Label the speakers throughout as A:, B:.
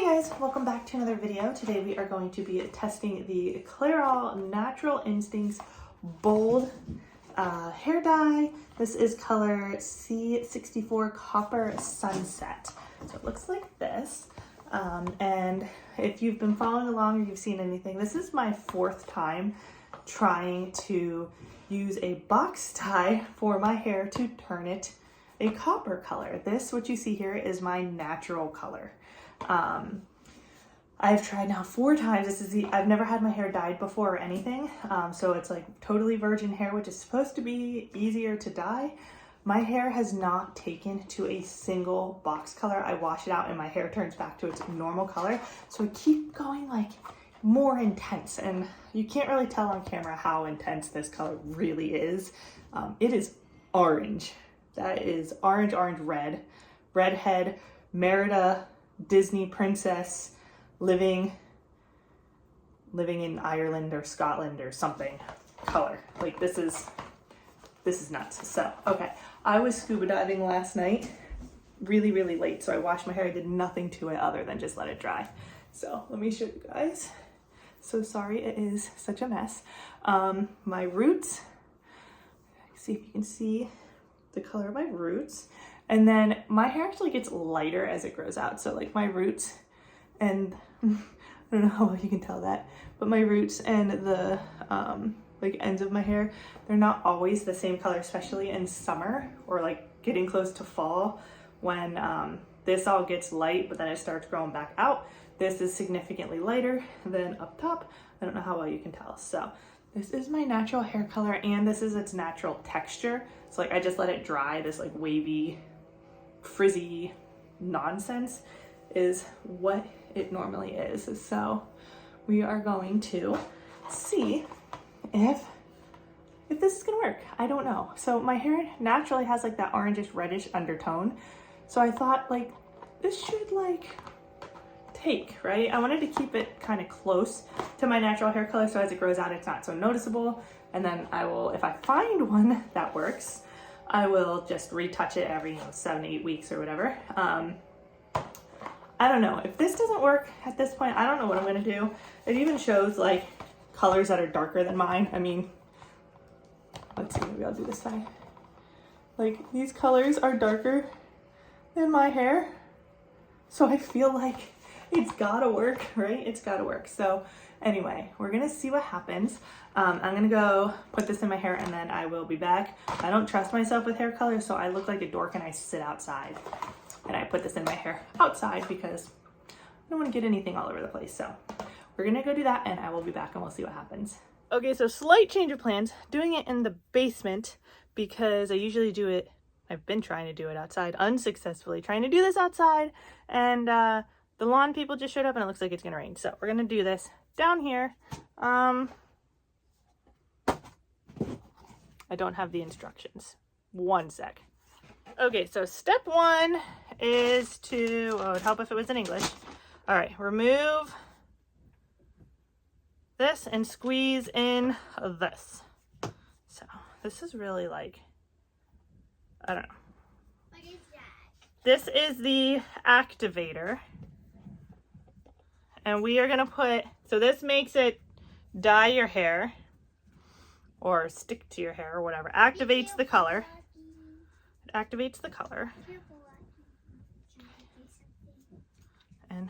A: Guys, welcome back to another video. Today we are going to be testing the Clairol Natural Instincts Bold hair dye. This is color C64 Copper Sunset. So it looks like this. And if you've been following along or you've seen anything, this is my fourth time trying to use a box dye for my hair to turn it a copper color. This, what you see here, is my natural color. I've tried now 4 times. I've never had my hair dyed before or anything. So it's like totally virgin hair, which is supposed to be easier to dye. My hair has not taken to a single box color. I wash it out and my hair turns back to its normal color. So I keep going like more intense, and you can't really tell on camera how intense this color really is. It is orange. That is orange, red, redhead, Merida, Disney princess, living in Ireland or Scotland or something color. Like this is nuts. So, okay. I was scuba diving last night, really late. So I washed my hair. I did nothing to it other than just let it dry. So let me show you guys. So sorry it is such a mess. My roots, see if you can see the color of my roots. And then my hair actually gets lighter as it grows out. So like my roots and I don't know how well you can tell that, but my roots and the like ends of my hair, they're not always the same color, especially in summer or like getting close to fall when this all gets light, but then it starts growing back out. This is significantly lighter than up top. I don't know how well you can tell. So this is my natural hair color, and this is its natural texture. So like I just let it dry. This like wavy, frizzy nonsense is what it normally is. So we are going to see if this is gonna work. I don't know. So my hair naturally has like that orangish reddish undertone. So I thought like this should like take, right? I wanted to keep it kind of close to my natural hair color so as it grows out it's not so noticeable. And then I will, if I find one that works, I will just retouch it every 7 to 8 weeks or whatever. I don't know. If this doesn't work at this point, I don't know what I'm gonna do. It even shows like colors that are darker than mine. I mean, let's see, maybe I'll do this side. Like these colors are darker than my hair. So I feel like it's gotta work, right? It's gotta work. So anyway, we're gonna see what happens. I'm gonna go put this in my hair and then I will be back. I don't trust myself with hair color, so I look like a dork and I sit outside. And I put this in my hair outside because I don't want to get anything all over the place. So we're gonna go do that and I will be back and we'll see what happens. Okay, so slight change of plans. Doing it in the basement because I usually do it, I've been trying to do it outside unsuccessfully, trying to do this outside, and the lawn people just showed up and it looks like it's gonna rain. So we're gonna do this down here. I don't have the instructions. 1 sec. Okay, so step 1 is to, oh, it'd help if it was in English. All right, remove this and squeeze in this. So this is really like, I don't know. What is that? This is the activator. And we are gonna put, so this makes it dye your hair or stick to your hair or whatever. Activates the color. It activates the color. And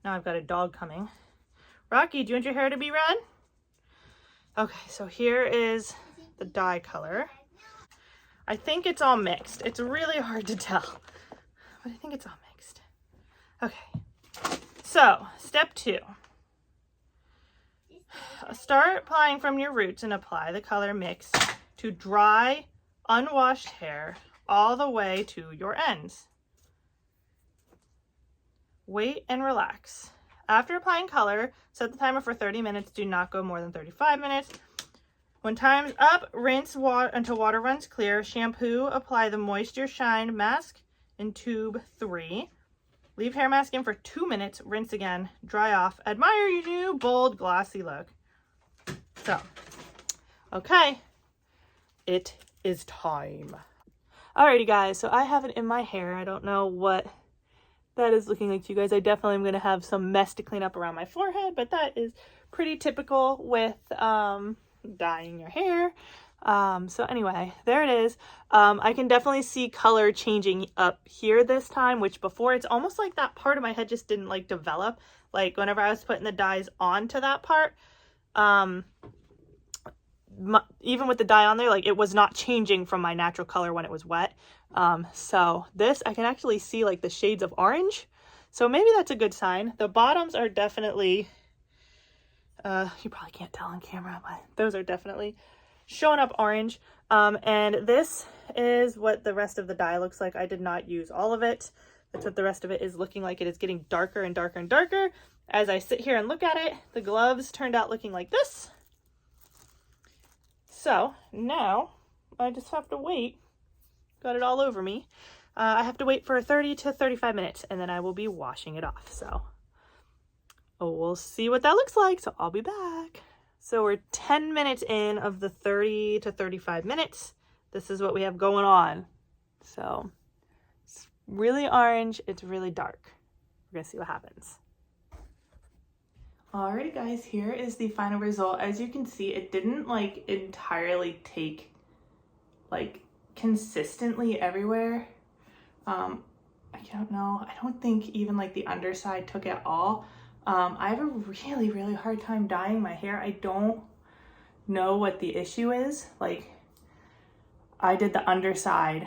A: now I've got a dog coming. Rocky, do you want your hair to be red? Okay, so here is the dye color. I think it's all mixed. It's really hard to tell, but I think it's all mixed. Okay, so step 2. Start applying from your roots and apply the color mix to dry, unwashed hair all the way to your ends. Wait and relax. After applying color, set the timer for 30 minutes. Do not go more than 35 minutes. When time's up, rinse until water runs clear. Shampoo, apply the Moisture Shine mask in tube 3. Leave hair mask in for 2 minutes. Rinse again. Dry off. Admire your new bold, glossy look. So, okay. It is time. Alrighty guys, so I have it in my hair. I don't know what that is looking like to you guys. I definitely am going to have some mess to clean up around my forehead, but that is pretty typical with dyeing your hair. So anyway, there it is. I can definitely see color changing up here this time, which before it's almost like that part of my head just didn't like develop. Like whenever I was putting the dyes onto that part, even with the dye on there, like it was not changing from my natural color when it was wet. So this, I can actually see like the shades of orange. So maybe that's a good sign. The bottoms are definitely, you probably can't tell on camera, but those are definitely showing up orange. And this is what the rest of the dye looks like. I did not use all of it. That's what the rest of it is looking like. It is getting darker and darker and darker. As I sit here and look at it, the gloves turned out looking like this. So now I just have to wait. Got it all over me. I have to wait for 30 to 35 minutes and then I will be washing it off. So we'll see what that looks like. So I'll be back. So we're 10 minutes in of the 30 to 35 minutes. This is what we have going on. So it's really orange. It's really dark. We're gonna see what happens. Alrighty guys, here is the final result. As you can see, it didn't like entirely take like consistently everywhere. I don't know. I don't think even like the underside took at all. I have a really hard time dyeing my hair. I don't know what the issue is. Like I did the underside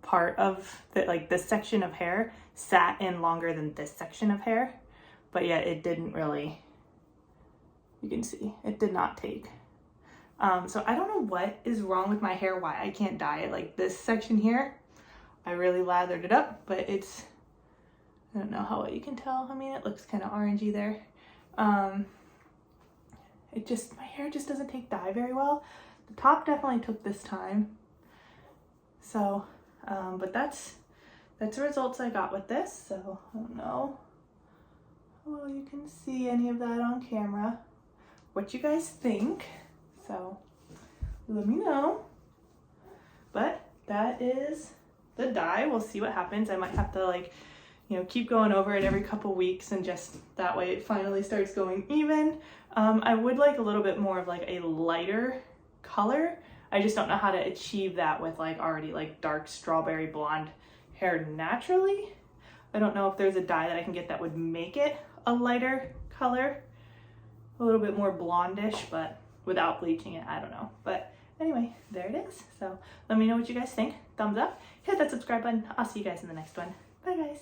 A: part of the, like this section of hair sat in longer than this section of hair, but yet it didn't really, you can see it did not take. So I don't know what is wrong with my hair, why I can't dye it. Like this section here, I really lathered it up, but it's, I don't know how well you can tell. I mean, it looks kind of orangey there. It just, my hair just doesn't take dye very well. The top definitely took this time. So, but that's the results I got with this. So I don't know how you can see any of that on camera. What you guys think. So let me know. But that is the dye. We'll see what happens. I might have to like, you know, keep going over it every couple weeks and just that way it finally starts going even. I would like a little bit more of like a lighter color. I just don't know how to achieve that with like already like dark strawberry blonde hair naturally. I don't know if there's a dye that I can get that would make it a lighter color, a little bit more blondish, but without bleaching it, I don't know. But anyway, there it is. So let me know what you guys think. Thumbs up, hit that subscribe button. I'll see you guys in the next one. Bye guys.